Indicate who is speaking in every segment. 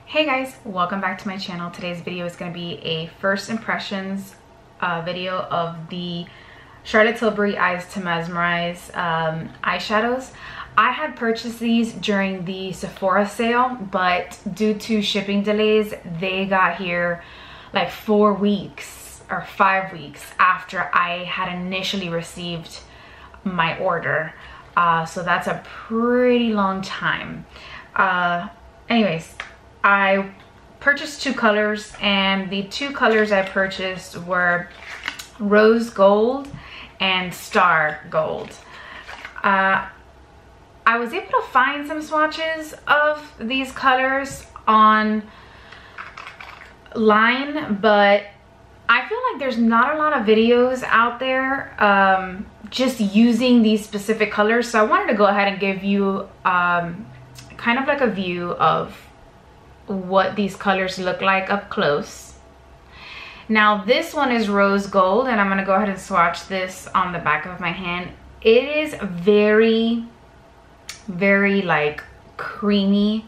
Speaker 1: Hey guys, welcome back to my channel. Today's video is going to be a first impressions video of the Charlotte Tilbury Eyes to Mesmerize eyeshadows. I had purchased these during the Sephora sale, but due to shipping delays, they got here like 4 weeks or 5 weeks after I had initially received my order. So that's a pretty long time. Anyways, I purchased 2 colors, and the 2 colors I purchased were Rose Gold and Star Gold. I was able to find some swatches of these colors online, but I feel like there's not a lot of videos out there just using these specific colors. So I wanted to go ahead and give you kind of like a view of what these colors look like up close. Now this one is Rose Gold, and I'm going to go ahead and swatch this on the back of my hand. It is very like creamy.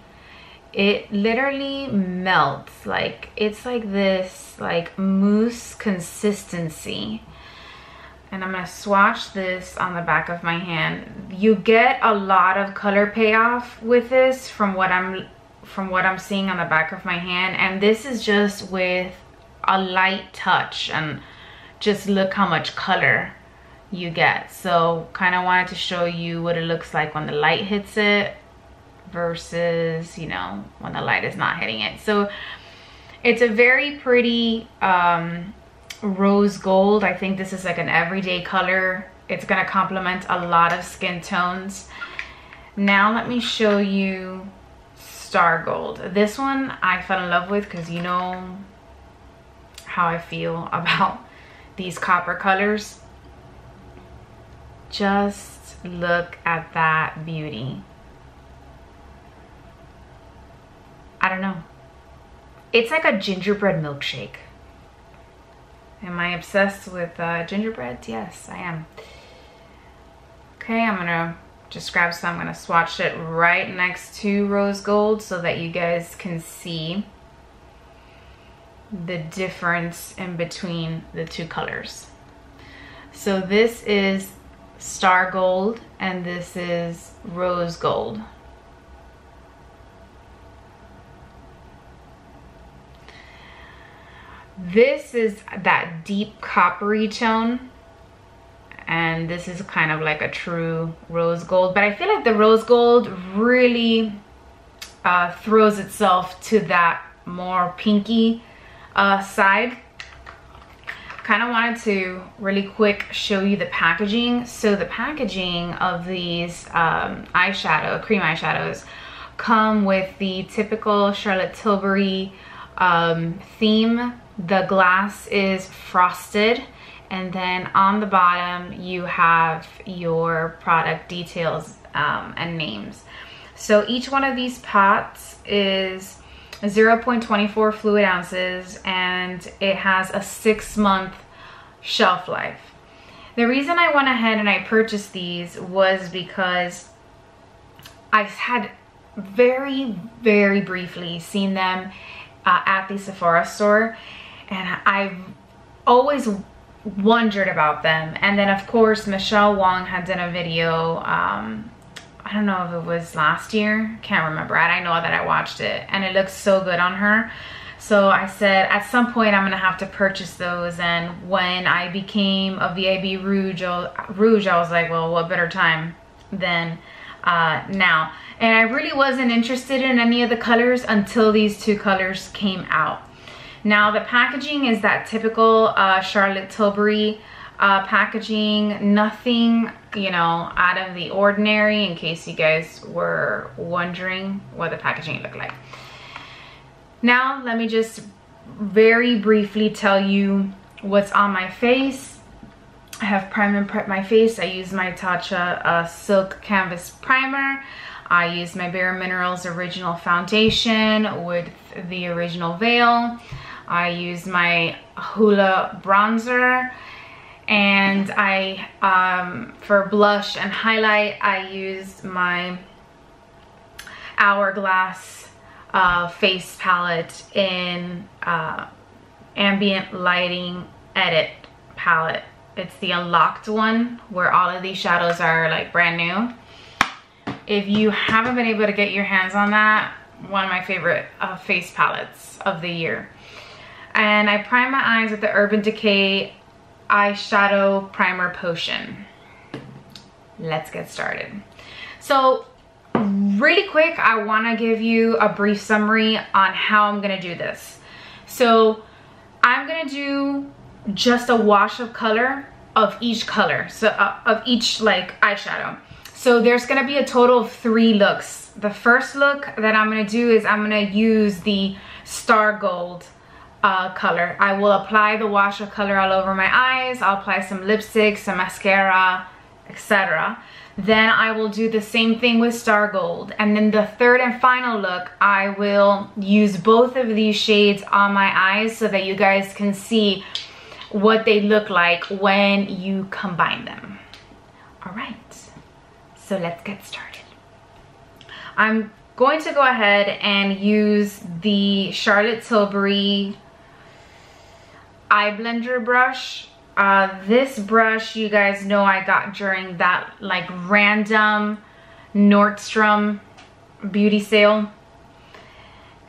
Speaker 1: It literally melts. Like it's like this like mousse consistency. And I'm going to swatch this on the back of my hand. You get a lot of color payoff with this from what I'm seeing on the back of my hand, and this is just with a light touch, and just look how much color you get. So kind of wanted to show you what it looks like when the light hits it versus, you know, when the light is not hitting it. So it's a very pretty rose gold. I think this is like an everyday color. It's gonna complement a lot of skin tones. Now let me show you Star Gold. This one I fell in love with because you know how I feel about these copper colors. Just look at that beauty. I don't know. It's like a gingerbread milkshake. Am I obsessed with gingerbread? Yes, I am. Okay, I'm gonna just grab some. I'm gonna swatch it right next to Rose Gold so that you guys can see the difference in between the 2 colors. So this is Star Gold and this is Rose Gold. This is that deep coppery tone, and this is kind of like a true rose gold, but I feel like the rose gold really throws itself to that more pinky side. Kind of wanted to really quick show you the packaging. So the packaging of these cream eyeshadows come with the typical Charlotte Tilbury theme. The glass is frosted, and then on the bottom you have your product details and names. So each one of these pots is 0.24 fluid ounces, and it has a 6-month shelf life. The reason I went ahead and I purchased these was because I had very briefly seen them at the Sephora store, and I've always wondered about them. And then of course Michelle Wong had done a video, I don't know if it was last year, can't remember. I know that I watched it and it looks so good on her. So I said at some point I'm gonna have to purchase those, and when I became a VIB Rouge, I was like, well, what better time than now. And I really wasn't interested in any of the colors until these 2 colors came out. Now the packaging is that typical Charlotte Tilbury packaging, nothing, you know, out of the ordinary, in case you guys were wondering what the packaging looked like. Now let me just very briefly tell you what's on my face. I have prime and prep my face. I use my Tatcha Silk Canvas Primer. I use my Bare Minerals Original Foundation with the original veil. I use my Hula bronzer, and for blush and highlight I used my Hourglass face palette in Ambient Lighting Edit palette. It's the unlocked one where all of these shadows are like brand new. If you haven't been able to get your hands on that, one of my favorite face palettes of the year. And I prime my eyes with the Urban Decay Eyeshadow Primer Potion. Let's get started. So really quick, I want to give you a brief summary on how I'm going to do this. So I'm going to do just a wash of color of each color, so of each like eyeshadow. So there's going to be a total of 3 looks. The first look that I'm going to do is I'm going to use the Star Gold color. I will apply the wash of color all over my eyes. I'll apply some lipstick, some mascara, etc. Then I will do the same thing with Star Gold. And then the third and final look, I will use both of these shades on my eyes so that you guys can see what they look like when you combine them. All right, so let's get started. I'm going to go ahead and use the Charlotte Tilbury eye blender brush. This brush, you guys know, I got during that like random Nordstrom beauty sale.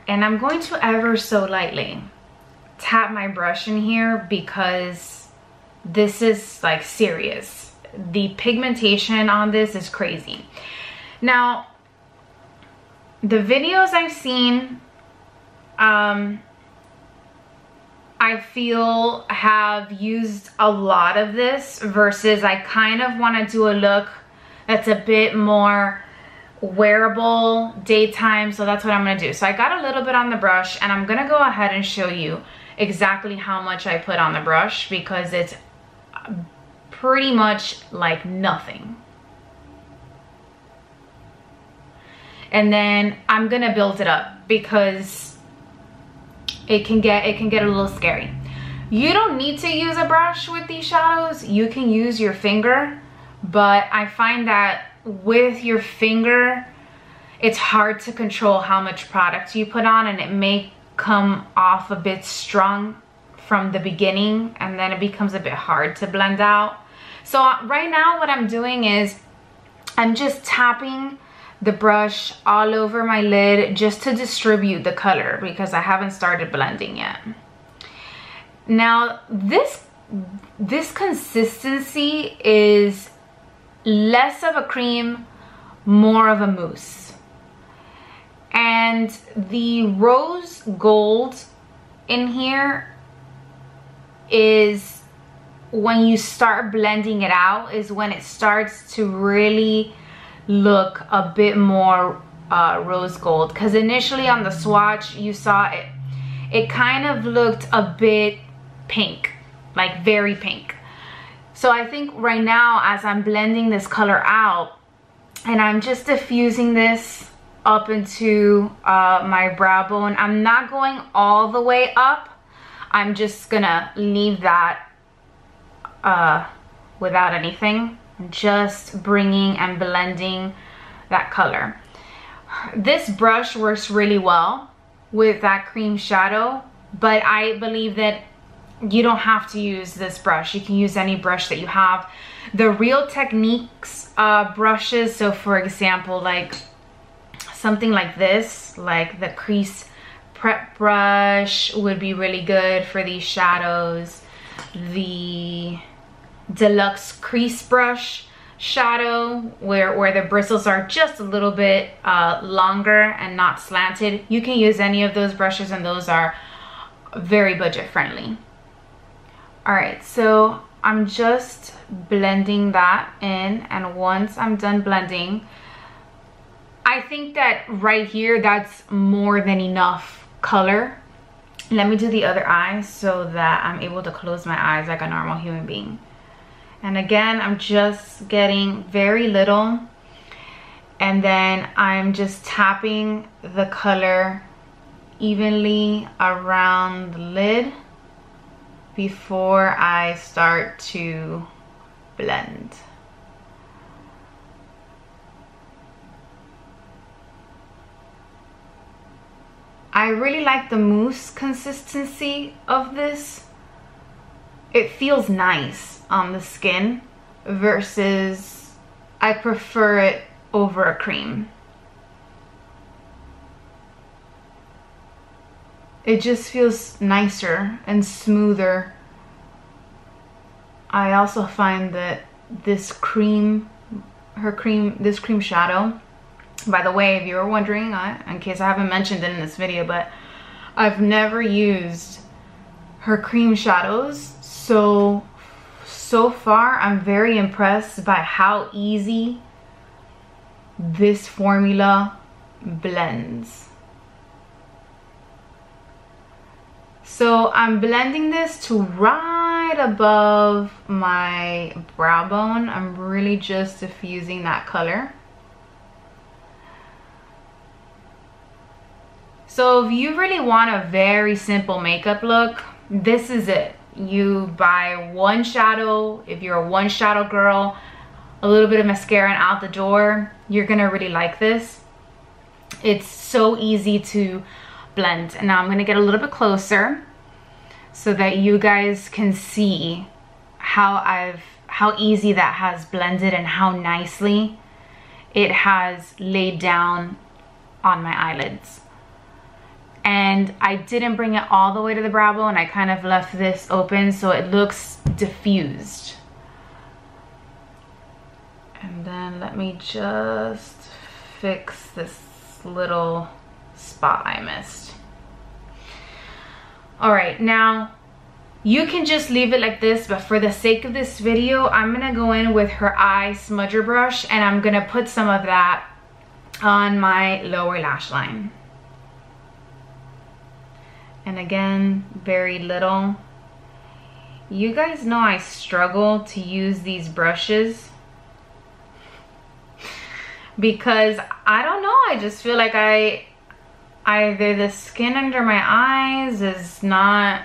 Speaker 1: And I'm going to ever so lightly tap my brush in here because this is like serious. The pigmentation on this is crazy. Now, the videos I've seen, I feel have used a lot of this versus I kind of want to do a look that's a bit more wearable daytime. So that's what I'm going to do. So I got a little bit on the brush and I'm going to go ahead and show you exactly how much I put on the brush because it's pretty much like nothing. And then I'm going to build it up because it can get a little scary. You don't need to use a brush with these shadows. You can use your finger, but I find that with your finger, it's hard to control how much product you put on and it may come off a bit strong from the beginning and then it becomes a bit hard to blend out. So right now what I'm doing is I'm just tapping the brush all over my lid just to distribute the color because I haven't started blending yet. Now this consistency is less of a cream, more of a mousse. And the rose gold in here is when you start blending it out is when it starts to really look a bit more rose gold, because initially on the swatch you saw it kind of looked a bit pink, like very pink. So I think right now as I'm blending this color out and I'm just diffusing this up into my brow bone, I'm not going all the way up. I'm just gonna leave that without anything, just bringing and blending that color. This brush works really well with that cream shadow, but I believe that you don't have to use this brush. You can use any brush that you have. The Real Techniques brushes, so for example, like something like this, like the crease prep brush would be really good for these shadows. The Deluxe Crease Brush shadow where the bristles are just a little bit longer and not slanted. You can use any of those brushes and those are very budget friendly. All right, so I'm just blending that in, and once I'm done blending, I think that right here that's more than enough color. Let me do the other eye so that I'm able to close my eyes like a normal human being. And again, I'm just getting very little, and then I'm just tapping the color evenly around the lid before I start to blend. I really like the mousse consistency of this. It feels nice on the skin versus I prefer it over a cream. It just feels nicer and smoother. I also find that this cream shadow, by the way, if you were wondering, in case I haven't mentioned it in this video, but I've never used her cream shadows, so far I'm very impressed by how easy this formula blends. So I'm blending this to right above my brow bone. I'm really just diffusing that color. So if you really want a very simple makeup look, this is it. You buy one shadow. If you're a one shadow girl, a little bit of mascara and out the door, you're gonna really like this. It's so easy to blend. And now I'm gonna get a little bit closer so that you guys can see how easy that has blended and how nicely it has laid down on my eyelids. And I didn't bring it all the way to the brow bone. I kind of left this open so it looks diffused. And then let me just fix this little spot I missed. All right, now you can just leave it like this, but for the sake of this video, I'm gonna go in with her eye smudger brush and I'm gonna put some of that on my lower lash line. And again, very little. You guys know I struggle to use these brushes because I don't know, I just feel like either the skin under my eyes is not,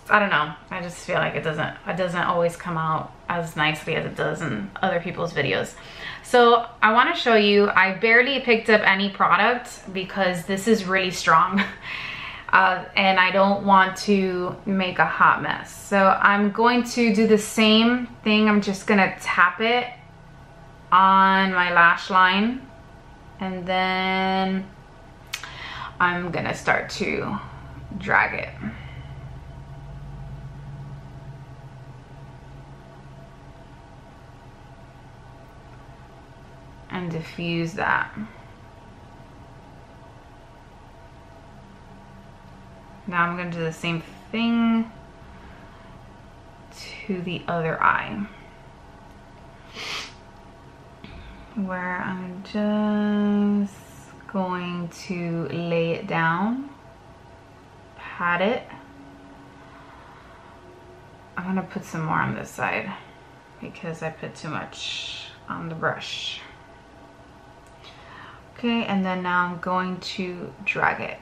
Speaker 1: I don't know, I just feel like it doesn't always come out as nicely as it does in other people's videos. So I want to show you, I barely picked up any product because this is really strong and I don't want to make a hot mess. So I'm going to do the same thing. I'm just gonna tap it on my lash line and then I'm gonna start to drag it. And diffuse that. Now I'm gonna do the same thing to the other eye, where I'm just going to lay it down, pat it. I'm gonna put some more on this side because I put too much on the brush. Okay, and then now I'm going to drag it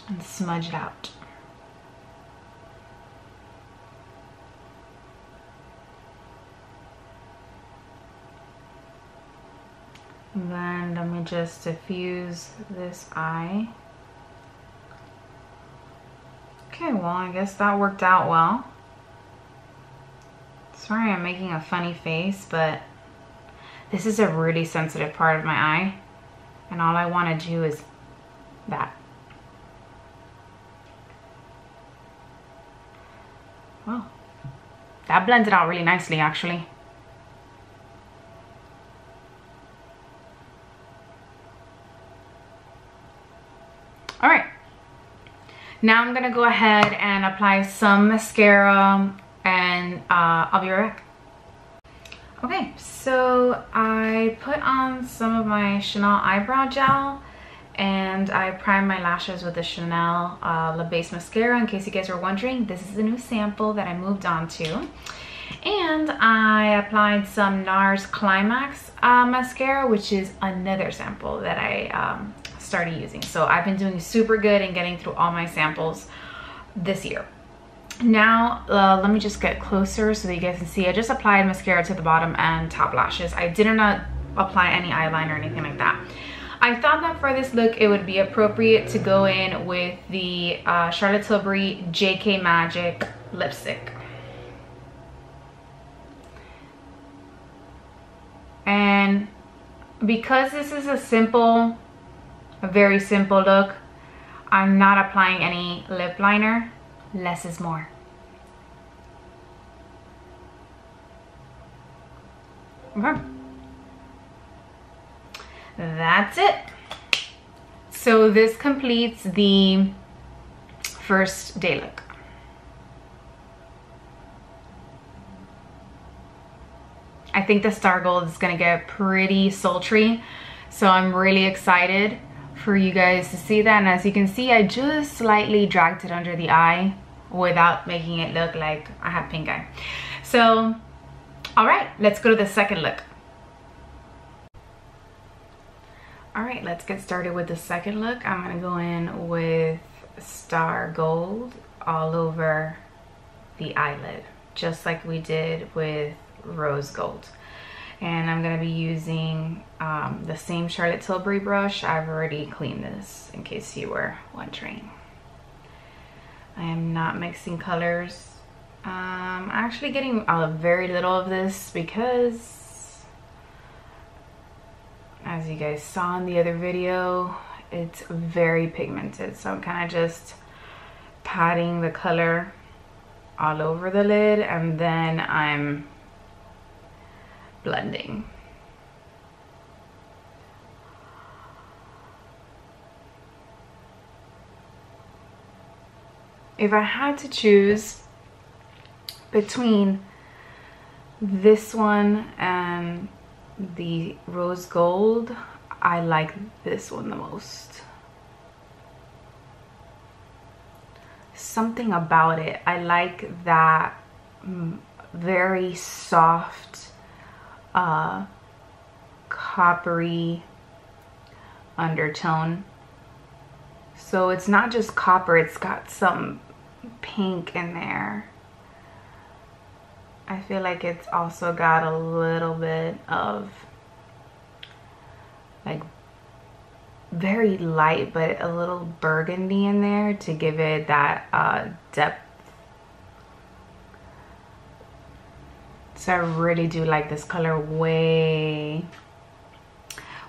Speaker 1: and smudge it out. And then let me just diffuse this eye. Okay, well, I guess that worked out well. Sorry I'm making a funny face, but this is a really sensitive part of my eye, and all I want to do is that. Well, that blends it out really nicely, actually. All right, now I'm gonna go ahead and apply some mascara and I'll be right back. Okay, so I put on some of my Chanel eyebrow gel and I primed my lashes with the Chanel Le Base Mascara. In case you guys were wondering, this is the new sample that I moved on to. And I applied some Nars Climax mascara, which is another sample that I started using. So I've been doing super good in getting through all my samples this year. Now let me just get closer so that you guys can see. I just applied mascara to the bottom and top lashes. I did not apply any eyeliner or anything like that. I thought that for this look it would be appropriate to go in with the Charlotte Tilbury JK Magic lipstick. And because this is a very simple look, I'm not applying any lip liner. Less is more. Okay. That's it. So this completes the first day look. I think the Star Gold is gonna get pretty sultry, so I'm really excited for you guys to see that. And as you can see, I just slightly dragged it under the eye without making it look like I have pink eye. So, all right, let's go to the second look. All right, let's get started with the second look. I'm gonna go in with Star Gold all over the eyelid, just like we did with Rose Gold. And I'm gonna be using the same Charlotte Tilbury brush. I've already cleaned this, in case you were wondering. I am not mixing colors. I'm actually getting very little of this because, as you guys saw in the other video, it's very pigmented. So I'm kind of just patting the color all over the lid, and then I'm blending. If I had to choose between this one and the Rose Gold, I like this one the most. Something about it. I like that very soft, coppery undertone. So it's not just copper, it's got some pink in there. I feel like it's also got a little bit of like very light but a little burgundy in there to give it that depth. So I really do like this color way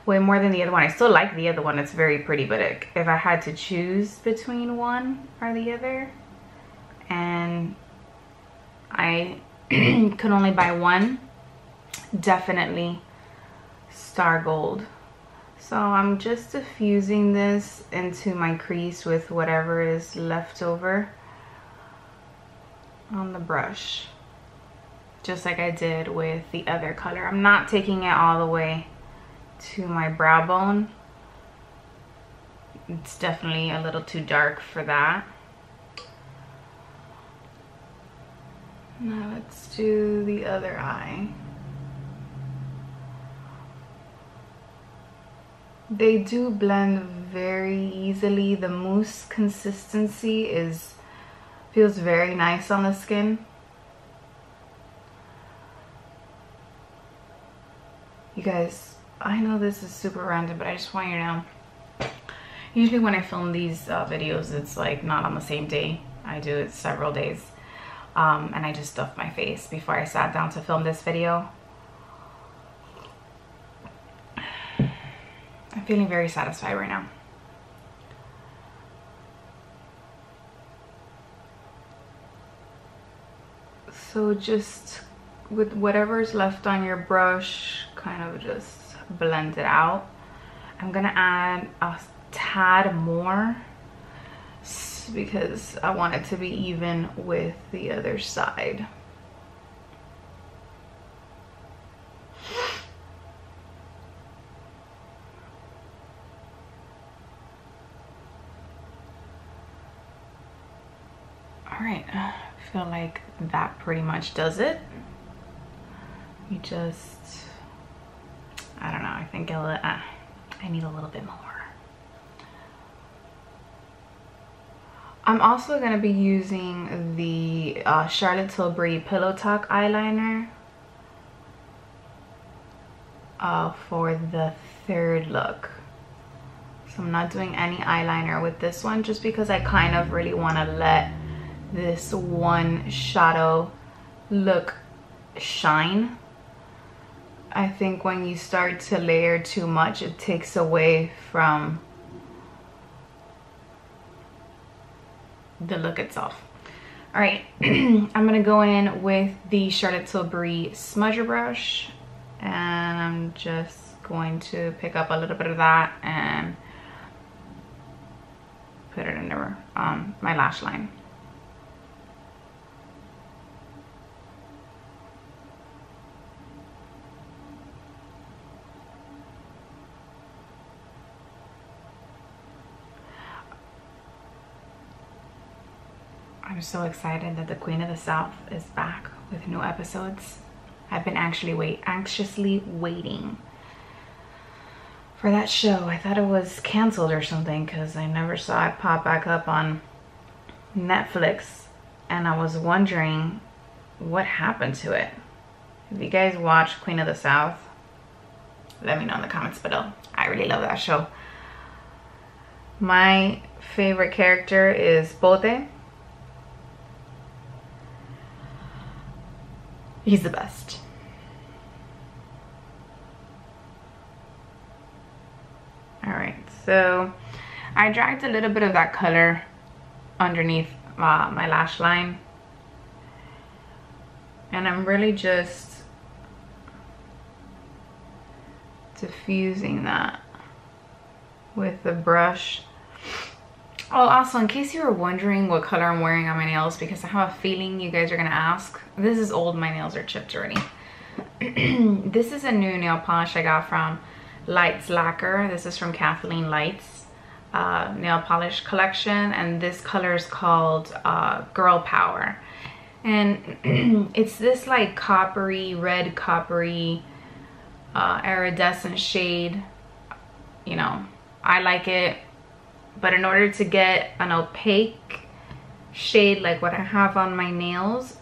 Speaker 1: more than the other one. I still like the other one, it's very pretty, but if I had to choose between one or the other, and I could only buy one, definitely Star Gold. So I'm just diffusing this into my crease with whatever is left over on the brush, just like I did with the other color. I'm not taking it all the way to my brow bone. It's definitely a little too dark for that. Now let's do the other eye. They do blend very easily. The mousse consistency feels very nice on the skin. You guys, I know this is super random, but I just want you to know, usually when I film these videos, it's like not on the same day. I do it several days. And I just stuffed my face before I sat down to film this video. I'm feeling very satisfied right now. So just with whatever's left on your brush, kind of just blend it out. I'm gonna add a tad more because I want it to be even with the other side. All right, I feel like that pretty much does it. You just, I don't know, I think I need a little bit more. I'm also going to be using the Charlotte Tilbury Pillow Talk eyeliner for the third look. So I'm not doing any eyeliner with this one just because I kind of really want to let this one shadow look shine. I think when you start to layer too much, it takes away from the look itself. All right, I'm gonna go in with the Charlotte Tilbury Smudger Brush, and I'm just going to pick up a little bit of that and put it under my lash line. I'm so excited that the Queen of the South is back with new episodes. I've been actually anxiously waiting for that show. I thought it was canceled or something because I never saw it pop back up on Netflix, and I was wondering what happened to it. If you guys watch Queen of the South, let me know in the comments below. I really love that show. My favorite character is Bote. He's the best. All right, so I dragged a little bit of that color underneath my lash line, and I'm really just diffusing that with the brush. Oh, also, in case you were wondering what color I'm wearing on my nails, because I have a feeling you guys are gonna ask, this is old, my nails are chipped already. This is a new nail polish I got from Lights Lacquer. This is from Kathleen Lights nail polish collection, and this color is called Girl Power. And it's this like coppery, red coppery, iridescent shade. You know, I like it. But in order to get an opaque shade like what I have on my nails,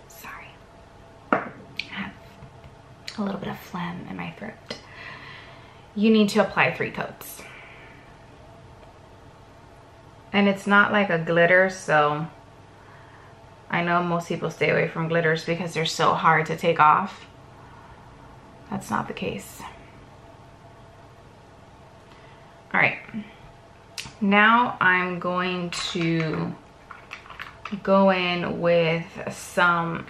Speaker 1: sorry, I have a little bit of phlegm in my throat, you need to apply 3 coats. And it's not like a glitter, so I know most people stay away from glitters because they're so hard to take off. That's not the case. All right, now I'm going to go in with some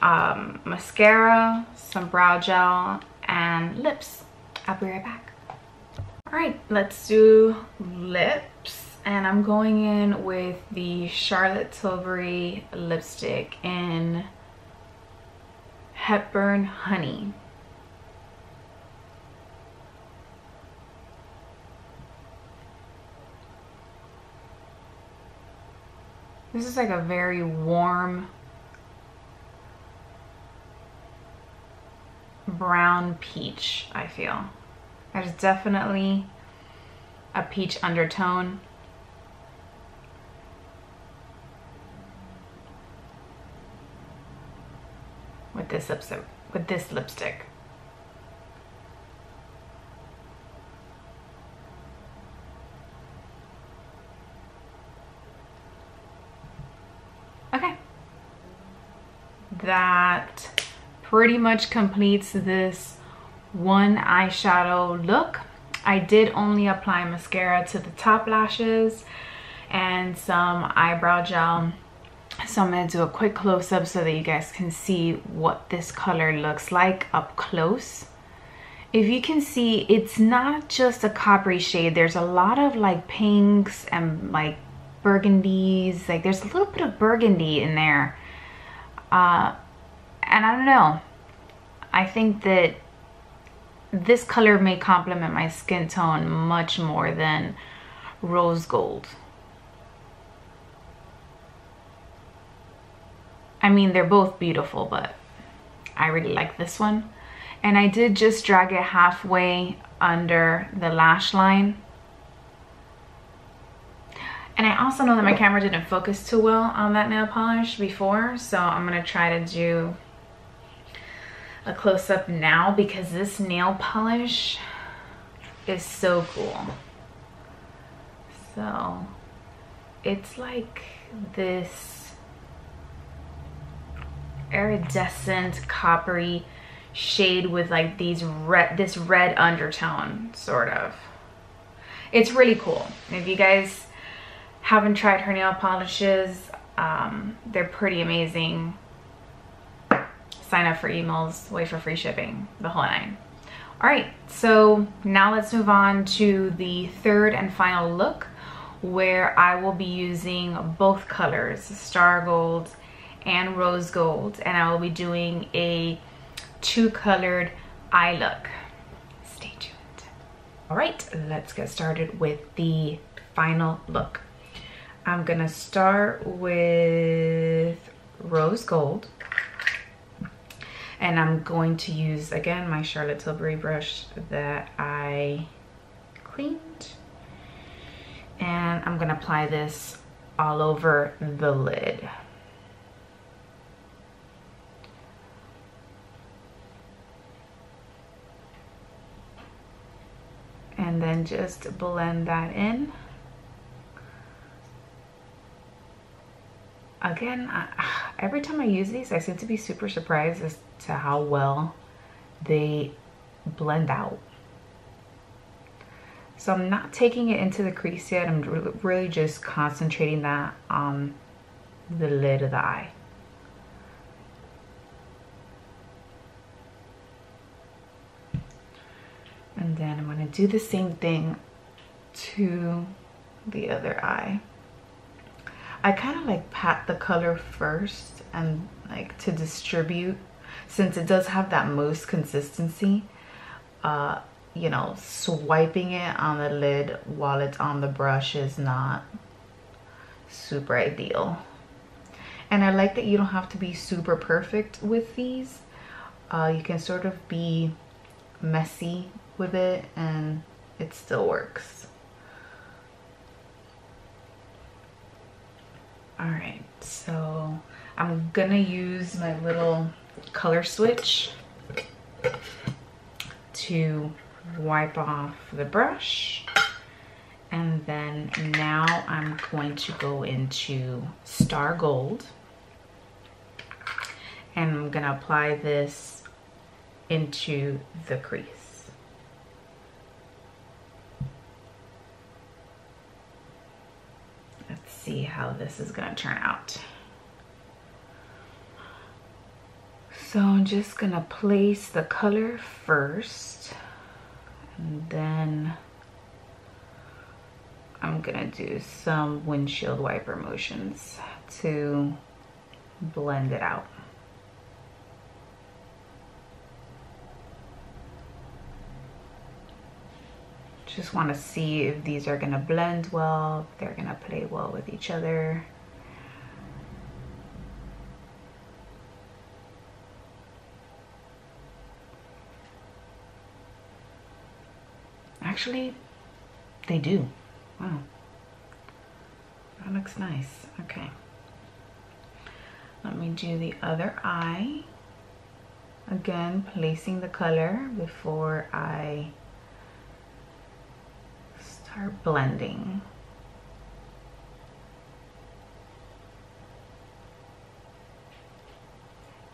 Speaker 1: mascara, some brow gel, and lips. I'll be right back. All right, let's do lips. And I'm going in with the Charlotte Tilbury lipstick in Hepburn Honey. This is like a very warm brown peach, I feel. There's definitely a peach undertone. With this lipstick. Okay, that pretty much completes this one eyeshadow look. I did only apply mascara to the top lashes and some eyebrow gel. So I'm gonna do a quick close-up so that you guys can see what this color looks like up close. If you can see, it's not just a coppery shade. There's a lot of like pinks and like burgundies, like there's a little bit of burgundy in there, and I don't know, I think that this color may complement my skin tone much more than rose gold. I mean, they're both beautiful, but I really like this one. And I did just drag it halfway under the lash line. And I also know that my camera didn't focus too well on that nail polish before, so I'm gonna try to do a close-up now because this nail polish is so cool. So it's like this iridescent coppery shade with like this red undertone, sort of. It's really cool. If you guys haven't tried her nail polishes, they're pretty amazing. Sign up for emails, wait for free shipping, the whole nine. All right, so now let's move on to the third and final look, where I will be using both colors, Star Gold and Rose Gold, and I will be doing a two-colored eye look. Stay tuned. All right, let's get started with the final look. I'm gonna start with Rose Gold, and I'm going to use, again, my Charlotte Tilbury brush that I cleaned. And I'm gonna apply this all over the lid. And then just blend that in. Again, every time I use these, I seem to be super surprised as to how well they blend out. So I'm not taking it into the crease yet. I'm really just concentrating that on the lid of the eye. And then I'm gonna do the same thing to the other eye. I kind of like pat the color first and like to distribute, since it does have that mousse consistency. You know, swiping it on the lid while it's on the brush is not super ideal. And I like that you don't have to be super perfect with these. You can sort of be messy with it and it still works. All right, so I'm gonna use my little color switch to wipe off the brush, and then now I'm going to go into Star Gold, and I'm gonna apply this into the crease. Let's see how this is gonna turn out. So I'm just gonna place the color first, and then I'm gonna do some windshield wiper motions to blend it out. Just want to see if these are gonna blend well, if they're gonna play well with each other. Actually, they do. Wow, that looks nice. Okay, let me do the other eye. Again, placing the color before I start blending.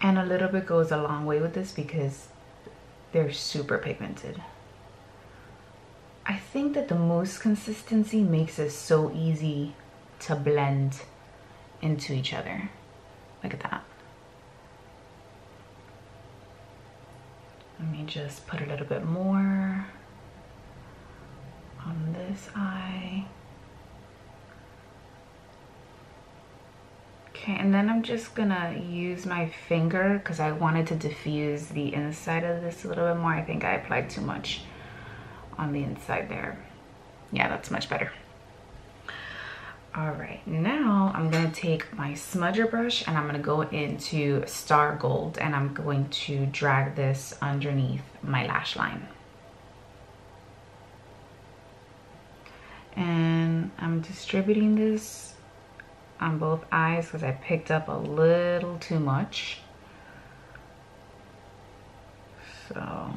Speaker 1: And a little bit goes a long way with this because they're super pigmented. I think that the mousse consistency makes it so easy to blend into each other. Look at that. Let me just put a little bit more on this eye. Okay, and then I'm just gonna use my finger because I wanted to diffuse the inside of this a little bit more. I think I applied too much on the inside there. Yeah, that's much better. All right, now I'm gonna take my smudger brush and I'm gonna go into Star Gold and I'm going to drag this underneath my lash line. And I'm distributing this on both eyes because I picked up a little too much. So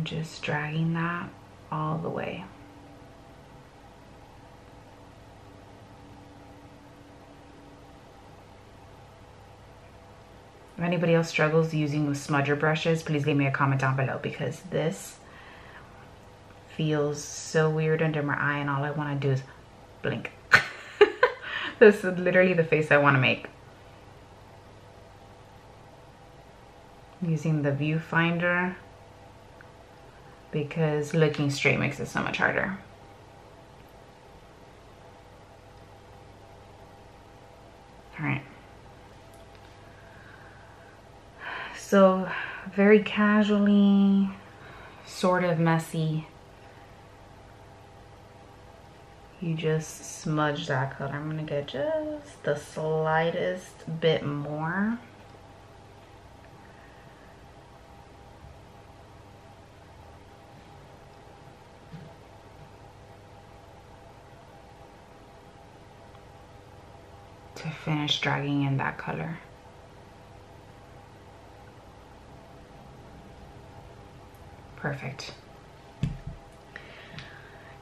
Speaker 1: just dragging that all the way. If anybody else struggles using smudger brushes, please leave me a comment down below, because this feels so weird under my eye and all I want to do is blink. This is literally the face I want to make. Using the viewfinder, because looking straight makes it so much harder. All right. So very casually, sort of messy, you just smudge that color. I'm gonna get just the slightest bit more. To finish dragging in that color. Perfect.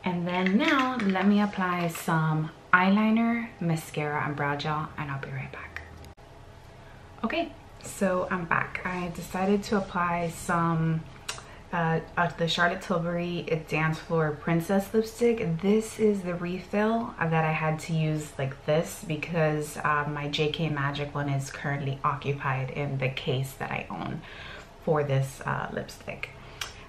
Speaker 1: And then now let me apply some eyeliner, mascara, and brow gel, and I'll be right back. Okay, so I'm back. I decided to apply some the Charlotte Tilbury Dancefloor Princess lipstick. This is the refill that I had to use like this because my JK Magic one is currently occupied in the case that I own for this lipstick.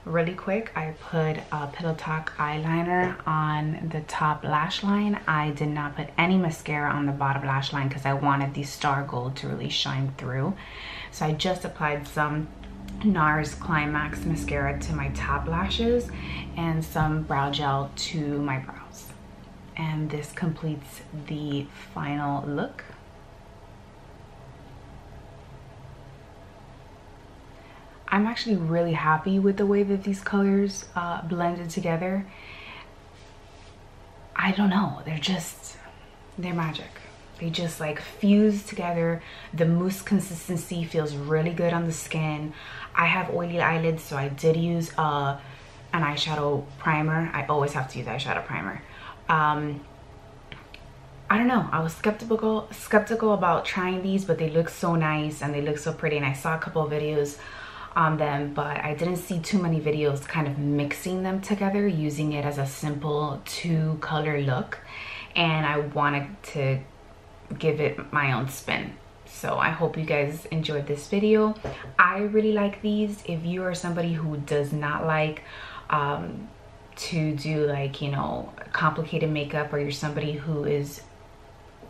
Speaker 1: Really quick, I put a Pillow Talk eyeliner on the top lash line. I did not put any mascara on the bottom lash line because I wanted the Star Gold to really shine through. So I just applied some Nars Climax mascara to my top lashes and some brow gel to my brows. And this completes the final look. I'm actually really happy with the way that these colors blended together. I don't know, they're magic. They just like fuse together. The mousse consistency feels really good on the skin. I have oily eyelids, so I did use an eyeshadow primer. I always have to use eyeshadow primer. I don't know, I was skeptical about trying these, but they look so nice and they look so pretty, and I saw a couple of videos on them, but I didn't see too many videos kind of mixing them together, using it as a simple two color look, and I wanted to give it my own spin. So I hope you guys enjoyed this video. I really like these. If you are somebody who does not like to do like, you know, complicated makeup, or you're somebody who is,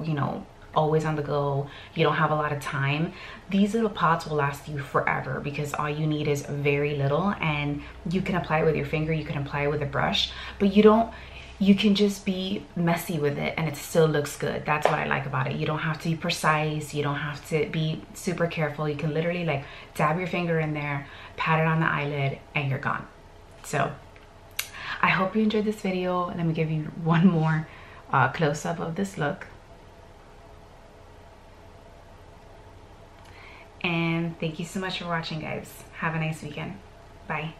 Speaker 1: you know, always on the go, you don't have a lot of time, these little pots will last you forever, because all you need is very little, and you can apply it with your finger, you can apply it with a brush, but you can just be messy with it and it still looks good. That's what I like about it. You don't have to be precise, you don't have to be super careful. You can literally like dab your finger in there, pat it on the eyelid, and you're gone. So I hope you enjoyed this video. Let me give you one more close-up of this look. And thank you so much for watching, guys. Have a nice weekend. Bye.